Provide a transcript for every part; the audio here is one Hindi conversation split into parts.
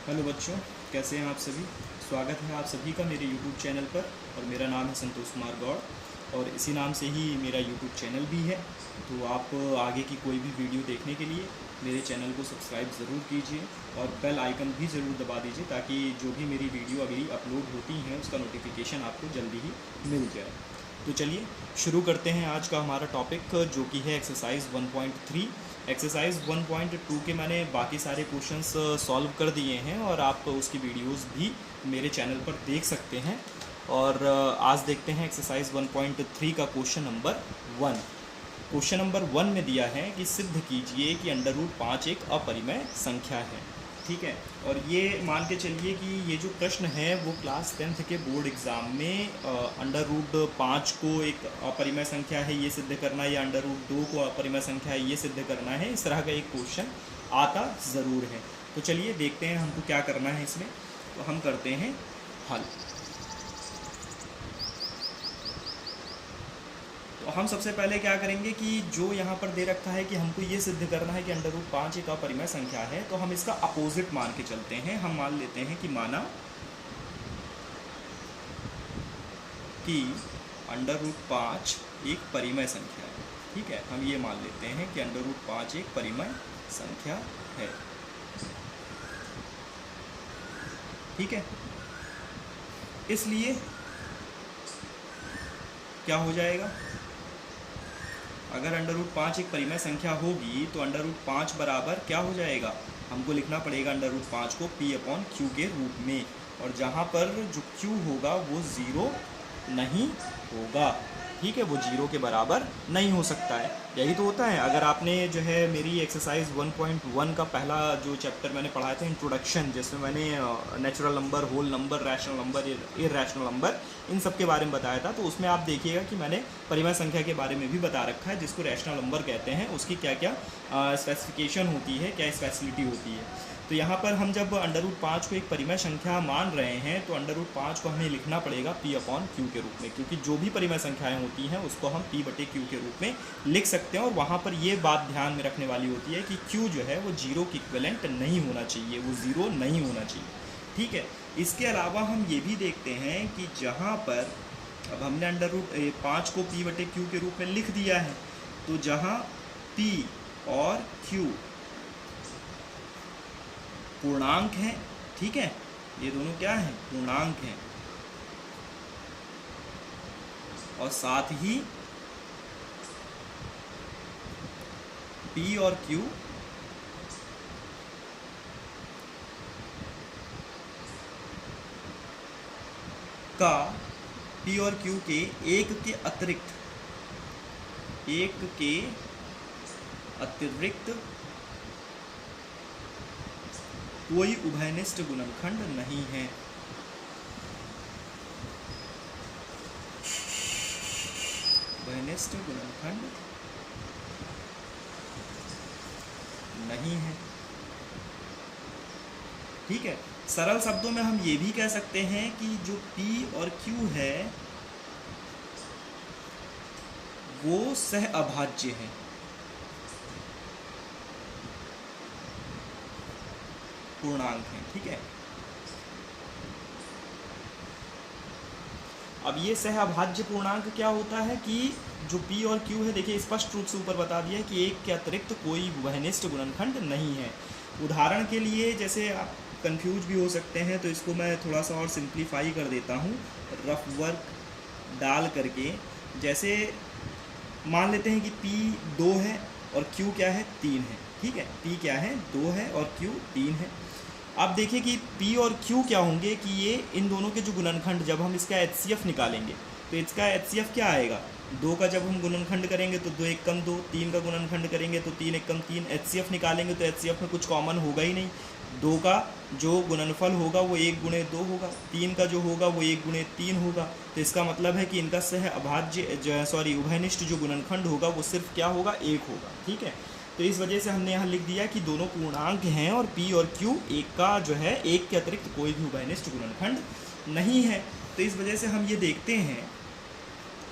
हेलो बच्चों, कैसे हैं आप सभी। स्वागत है आप सभी का मेरे YouTube चैनल पर। और मेरा नाम है संतोष कुमार गौड़ और इसी नाम से ही मेरा YouTube चैनल भी है। तो आप आगे की कोई भी वीडियो देखने के लिए मेरे चैनल को सब्सक्राइब ज़रूर कीजिए और बेल आइकन भी ज़रूर दबा दीजिए ताकि जो भी मेरी वीडियो अगली अपलोड होती हैं उसका नोटिफिकेशन आपको जल्दी ही मिल जाए। तो चलिए शुरू करते हैं आज का हमारा टॉपिक, जो कि है एक्सरसाइज 1.3। एक्सरसाइज 1.2 के मैंने बाकी सारे क्वेश्चंस सॉल्व कर दिए हैं और आप उसकी वीडियोस भी मेरे चैनल पर देख सकते हैं। और आज देखते हैं एक्सरसाइज 1.3 का क्वेश्चन नंबर 1। क्वेश्चन नंबर 1 में दिया है कि सिद्ध कीजिए कि √5 एक अपरिमेय संख्या है। ठीक है, और ये मान के चलिए कि ये जो प्रश्न है वो क्लास 10th के बोर्ड एग्ज़ाम में √5 को एक अपरिमेय संख्या है ये सिद्ध करना है या √2 को अपरिमेय संख्या है ये सिद्ध करना है, इस तरह का एक क्वेश्चन आता ज़रूर है। तो चलिए देखते हैं हमको क्या करना है इसमें। तो हम करते हैं हल। तो हम सबसे पहले क्या करेंगे कि जो यहाँ पर दे रखा है कि हमको ये सिद्ध करना है कि √5 एक अपरिमेय संख्या है, तो हम इसका अपोजिट मान के चलते हैं। हम मान लेते हैं कि माना कि √5 एक परिमेय संख्या है। ठीक है, हम ये मान लेते हैं कि √5 एक परिमेय संख्या है। ठीक है, इसलिए क्या हो जाएगा, अगर √5 एक परिमेय संख्या होगी तो √5 बराबर क्या हो जाएगा, हमको लिखना पड़ेगा √5 को P/Q के रूप में। और जहाँ पर जो Q होगा वो 0 नहीं होगा। ठीक है, वो 0 के बराबर नहीं हो सकता है। यही तो होता है। अगर आपने जो है मेरी एक्सरसाइज 1.1 का पहला जो चैप्टर मैंने पढ़ाया था इंट्रोडक्शन, जिसमें मैंने natural number, whole number, rational number, irrational number, इन सब के बारे में बताया था, तो उसमें आप देखिएगा कि मैंने परिमेय संख्या के बारे में भी बता रखा है, जिसको रैशनल नंबर कहते हैं। उसकी क्या क्या स्पेसिफिकेशन होती है, क्या फैसिलिटी होती है। तो यहाँ पर हम जब √5 को एक परिमेय संख्या मान रहे हैं तो √5 को हमें लिखना पड़ेगा P/Q के रूप में, क्योंकि जो भी परिमेय संख्याएं होती हैं उसको हम P/Q के रूप में लिख सकते हैं। और वहाँ पर ये बात ध्यान में रखने वाली होती है कि Q जो है वो 0 के इक्विवेलेंट नहीं होना चाहिए, वो 0 नहीं होना चाहिए। ठीक है, इसके अलावा हम ये भी देखते हैं कि जहाँ पर अब हमने √5 को P/Q के रूप में लिख दिया है, तो जहाँ P और Q पूर्णांक हैं, ठीक है, ये दोनों क्या हैं, पूर्णांक हैं, और साथ ही P और Q का P और Q के एक के अतिरिक्त कोई उभयनिष्ठ गुणनखंड नहीं है। उभयनिष्ठ गुणनखंड नहीं है। ठीक है, सरल शब्दों में हम ये भी कह सकते हैं कि जो P और Q है वो सह अभाज्य है। पूर्णांक हैं। ठीक है, अब ये सहअभाज्य पूर्णांक क्या होता है कि जो P और Q है, देखिए स्पष्ट रूप से ऊपर बता दिया कि एक के अतिरिक्त कोई उभयनिष्ठ गुणनखंड नहीं है। उदाहरण के लिए, जैसे आप कंफ्यूज भी हो सकते हैं, तो इसको मैं थोड़ा सा और सिंप्लीफाई कर देता हूँ रफ वर्क डाल करके। जैसे मान लेते हैं कि P 2 है और Q क्या है, 3 है। ठीक है, P क्या है, 2 है और Q 3 है। अब देखिए कि P और Q क्या होंगे कि ये इन दोनों के जो गुणनखंड, जब हम इसका HCF निकालेंगे तो इसका HCF क्या आएगा, 2 का जब हम गुणनखंड करेंगे तो 2 1 कम 2, 3 का गुणनखंड करेंगे तो 3 1 कम 3, HCF निकालेंगे तो HCF में कुछ कॉमन होगा ही नहीं। 2 का जो गुणनफल होगा वो 1 × 2 होगा, 3 का जो होगा वो 1 × 3 होगा। तो इसका मतलब है कि इनका उभयनिष्ठ जो गुणनखंड होगा वो सिर्फ क्या होगा, 1 होगा। ठीक है, तो इस वजह से हमने यहाँ लिख दिया कि दोनों पूर्णांक हैं और P और Q एक का जो है एक के अतिरिक्त कोई भी उभयनिष्ठ गुणनखंड नहीं है। तो इस वजह से हम ये देखते हैं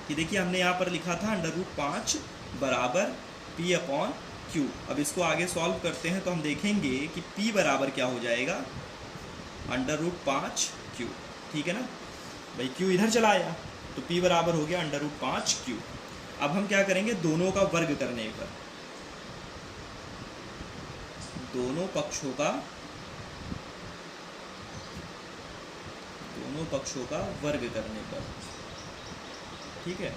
कि देखिए हमने यहाँ पर लिखा था √5 बराबर P/Q। अब इसको आगे सॉल्व करते हैं तो हम देखेंगे कि P बराबर क्या हो जाएगा, √5 क्यू। ठीक है ना भाई, क्यू इधर चला आया तो p बराबर हो गया √5 क्यू। अब हम क्या करेंगे, दोनों का वर्ग करने पर, दोनों पक्षों का वर्ग करने पर, ठीक है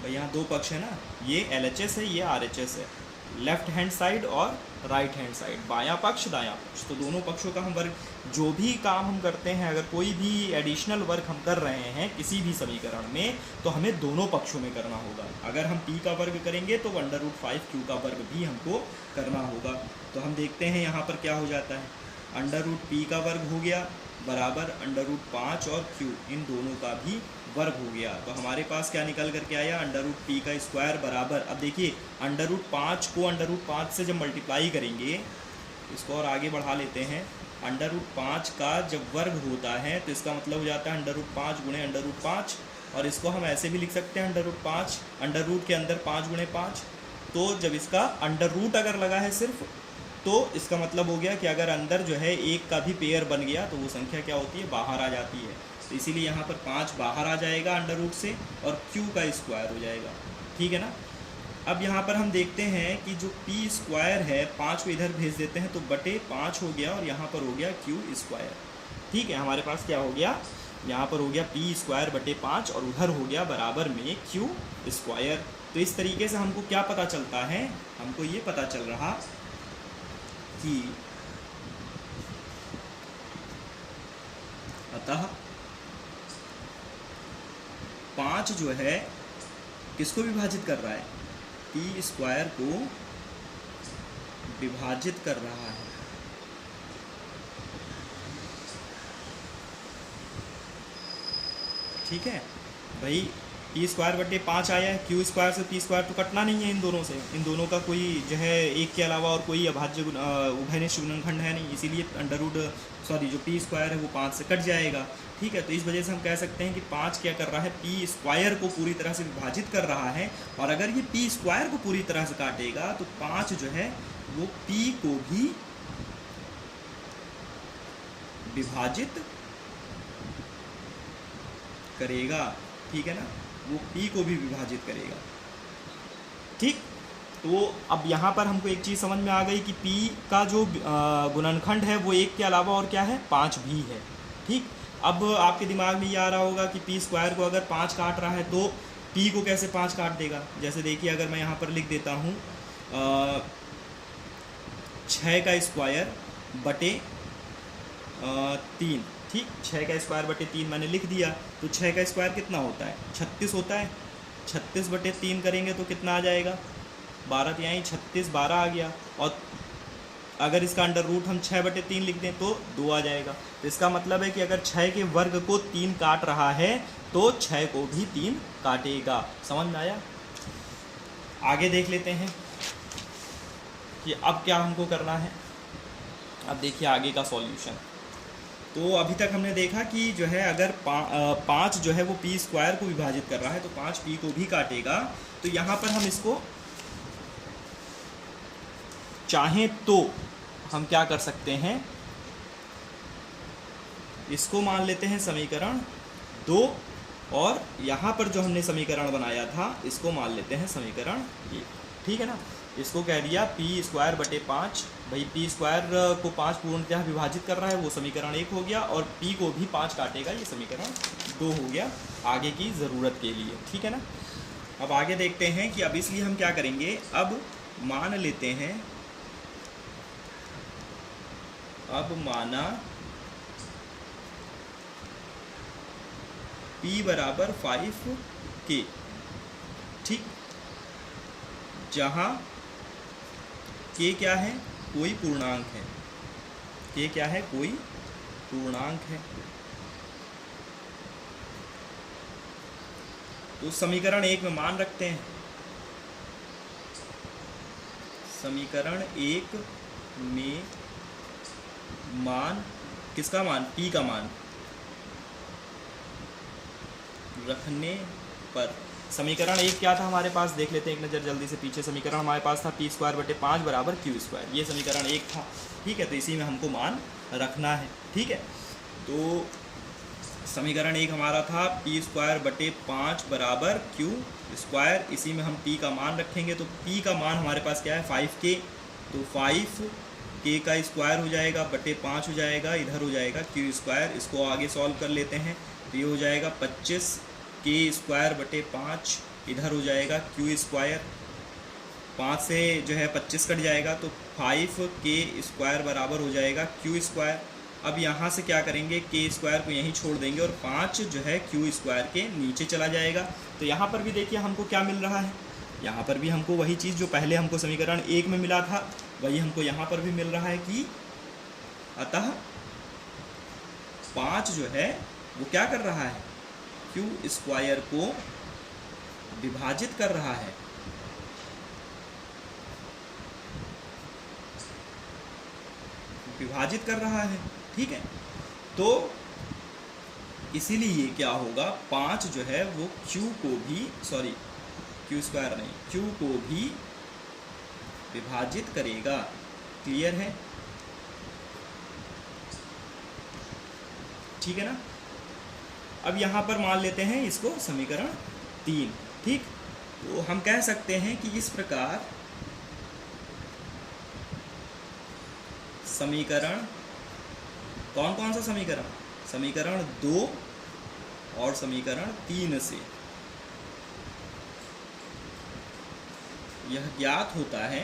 भाई, यहाँ दो पक्ष है ना, ये LHS है, ये RHS है, लेफ्ट हैंड साइड और राइट हैंड साइड, बायां पक्ष दायां पक्ष, तो दोनों पक्षों का हम वर्ग, जो भी काम हम करते हैं, अगर कोई भी एडिशनल वर्क हम कर रहे हैं किसी भी समीकरण में, तो हमें दोनों पक्षों में करना होगा। अगर हम p का वर्ग करेंगे तो √5q का वर्ग भी हमको करना होगा। तो हम देखते हैं यहाँ पर क्या हो जाता है, √p का वर्ग हो गया बराबर √5 और q, इन दोनों का भी वर्ग हो गया। तो हमारे पास क्या निकल करके आया, √p का स्क्वायर बराबर, अब देखिए √5 को √5 से जब मल्टीप्लाई करेंगे, इसको और आगे बढ़ा लेते हैं, √5 का जब वर्ग होता है तो इसका मतलब हो जाता है √5 गुणे √5, और इसको हम ऐसे भी लिख सकते हैं √5, अंडर रूट के अंदर 5 गुणे 5, तो जब इसका अंडर रूट अगर लगा है सिर्फ, तो इसका मतलब हो गया कि अगर अंदर जो है एक का भी पेयर बन गया तो वो संख्या क्या होती है, बाहर आ जाती है। तो इसीलिए यहाँ पर 5 बाहर आ जाएगा अंडर रूट से, और q का स्क्वायर हो जाएगा। ठीक है ना। अब यहाँ पर हम देखते हैं कि जो p स्क्वायर है, 5 को इधर भेज देते हैं तो बटे 5 हो गया, और यहाँ पर हो गया q स्क्वायर। ठीक है, हमारे पास क्या हो गया, यहाँ पर हो गया p स्क्वायर बटे 5, और उधर हो गया बराबर में q स्क्वायर। तो इस तरीके से हमको क्या पता चलता है, हमको ये पता चल रहा कि अतः 5 जो है किसको विभाजित कर रहा है, p स्क्वायर को विभाजित कर रहा है। ठीक है भाई, p स्क्वायर बटे 5 आया है, q स्क्वायर से p स्क्वायर तो कटना नहीं है इन दोनों से, इन दोनों का कोई जो है एक के अलावा और कोई अभाज्य उभयनिष्ठ गुणनखंड है नहीं, इसीलिए जो p स्क्वायर है वो 5 से कट जाएगा। ठीक है, तो इस वजह से हम कह सकते हैं कि 5 क्या कर रहा है, p स्क्वायर को पूरी तरह से विभाजित कर रहा है, और अगर ये p स्क्वायर को पूरी तरह से काटेगा तो 5 जो है वो p को भी विभाजित करेगा। ठीक है ना, वो p को भी विभाजित करेगा। ठीक, तो अब यहाँ पर हमको एक चीज़ समझ में आ गई कि p का जो गुणनखंड है वो एक के अलावा और क्या है, 5 भी है। ठीक, अब आपके दिमाग में ये आ रहा होगा कि p स्क्वायर को अगर 5 काट रहा है तो p को कैसे 5 काट देगा। जैसे देखिए, अगर मैं यहाँ पर लिख देता हूँ 6 का स्क्वायर बटे 3, ठीक, 6 का स्क्वायर बटे 3 मैंने लिख दिया, तो 6 का स्क्वायर कितना होता है, 36 होता है। 36 बटे 3 करेंगे तो कितना आ जाएगा, 12, यहीं 36 12 आ गया, और अगर इसका अंडर रूट हम 6 बटे 3 लिख दें तो 2 आ जाएगा। तो इसका मतलब है कि अगर 6 के वर्ग को 3 काट रहा है तो 6 को भी 3 काटेगा। समझ में आया। आगे देख लेते हैं कि अब क्या हमको करना है। अब देखिए आगे का सॉल्यूशन। तो अभी तक हमने देखा कि जो है अगर 5 जो है वो p स्क्वायर को विभाजित कर रहा है तो 5 p को भी काटेगा। तो यहाँ पर हम इसको चाहें तो हम क्या कर सकते हैं, इसको मान लेते हैं समीकरण 2, और यहाँ पर जो हमने समीकरण बनाया था इसको मान लेते हैं समीकरण 1। ठीक है ना, इसको कह दिया p स्क्वायर बटे 5। भाई p स्क्वायर को 5 पूर्णतः विभाजित कर रहा है, वो समीकरण 1 हो गया, और p को भी 5 काटेगा, ये समीकरण 2 हो गया आगे की ज़रूरत के लिए। ठीक है ना। अब आगे देखते हैं कि अब इसलिए हम क्या करेंगे, अब मान लेते हैं, अब माना p बराबर 5k, ठीक, जहाँ k क्या है, कोई पूर्णांक है, k क्या है, कोई पूर्णांक है। तो समीकरण 1 में मान रखते हैं, समीकरण 1 में मान, किसका मान, p का मान रखने पर समीकरण एक क्या था हमारे पास, देख लेते हैं एक नज़र जल्दी से पीछे। समीकरण हमारे पास था p²/5 बराबर q², ये समीकरण एक था, ठीक है। तो इसी में हमको मान रखना है, ठीक है। तो समीकरण एक हमारा था p²/5 बराबर q², इसी में हम p का मान रखेंगे। तो p का मान हमारे पास क्या है 5k, तो 5k का स्क्वायर हो जाएगा बटे 5 हो जाएगा, इधर हो जाएगा q²। इसको आगे सॉल्व कर लेते हैं, तो ये हो जाएगा 25k² बटे 5, इधर हो जाएगा q²। 5 से जो है 25 कट जाएगा, तो 5k² बराबर हो जाएगा q²। अब यहाँ से क्या करेंगे, k² को यहीं छोड़ देंगे और 5 जो है q² के नीचे चला जाएगा। तो यहाँ पर भी देखिए हमको क्या मिल रहा है, यहाँ पर भी हमको वही चीज़ जो पहले हमको समीकरण एक में मिला था, वही हमको यहाँ पर भी मिल रहा है कि अतः 5 जो है वो क्या कर रहा है, q² को विभाजित कर रहा है। विभाजित कर रहा है, ठीक है। तो इसीलिए क्या होगा, 5 जो है वो q को भी, सॉरी q² नहीं, q को भी विभाजित करेगा। क्लियर है, ठीक है ना। अब यहाँ पर मान लेते हैं इसको समीकरण 3, ठीक। तो हम कह सकते हैं कि इस प्रकार समीकरण, कौन कौन सा समीकरण, समीकरण 2 और समीकरण 3 से यह ज्ञात होता है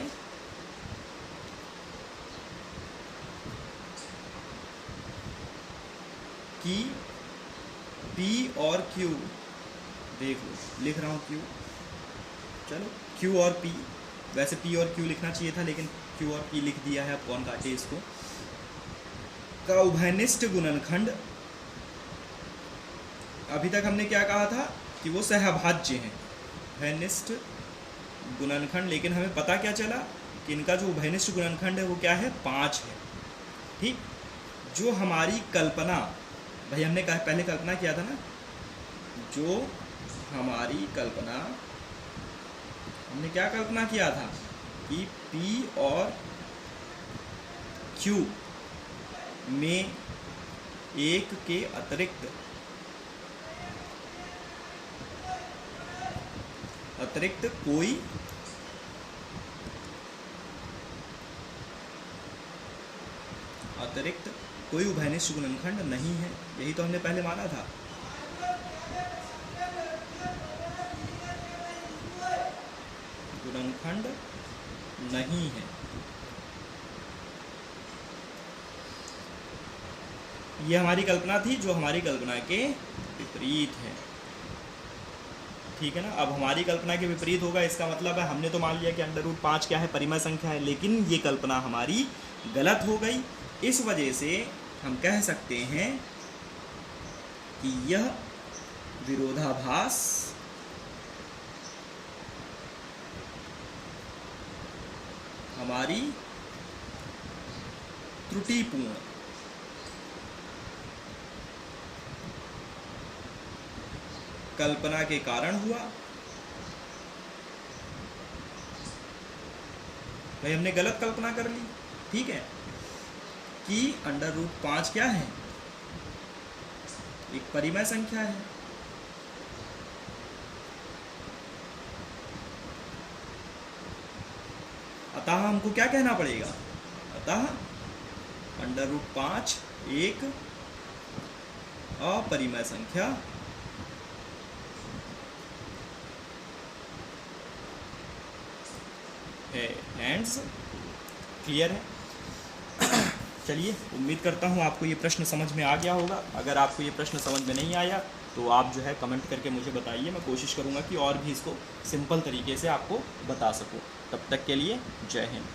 कि P और Q, देख लो लिख रहा हूँ Q, चलो Q और P, वैसे P और Q लिखना चाहिए था लेकिन Q और P लिख दिया है, अब कौन काटे इसको, का उभयनिष्ठ गुणनखंड। अभी तक हमने क्या कहा था कि वो सहभाज्य हैं, उभयनिष्ठ गुणनखंड, लेकिन हमें पता क्या चला कि इनका जो उभयनिष्ठ गुणनखंड है वो क्या है, 5 है, ठीक। जो हमारी कल्पना, भाई हमने पहले कल्पना किया था ना, जो हमारी कल्पना, हमने क्या कल्पना किया था कि P और Q में एक के अतिरिक्त कोई उभयनिष्ठ गुणनखंड नहीं है, यही तो हमने पहले माना था। गुणनखंड नहीं है, ये हमारी कल्पना थी जो हमारी कल्पना के विपरीत है, ठीक है ना। अब हमारी कल्पना के विपरीत होगा, इसका मतलब है हमने तो मान लिया कि √5 क्या है, परिमेय संख्या है, लेकिन ये कल्पना हमारी गलत हो गई। इस वजह से हम कह सकते हैं कि यह विरोधाभास हमारी त्रुटिपूर्ण कल्पना के कारण हुआ। भाई हमने गलत कल्पना कर ली, ठीक है, कि √5 क्या है, एक परिमेय संख्या है। अतः हमको क्या कहना पड़ेगा, अतः √5 एक अपरिमेय संख्या है। हैंड्स क्लियर है। चलिए, उम्मीद करता हूँ आपको ये प्रश्न समझ में आ गया होगा। अगर आपको ये प्रश्न समझ में नहीं आया तो आप जो है कमेंट करके मुझे बताइए, मैं कोशिश करूँगा कि और भी इसको सिंपल तरीके से आपको बता सकूँ। तब तक के लिए जय हिंद।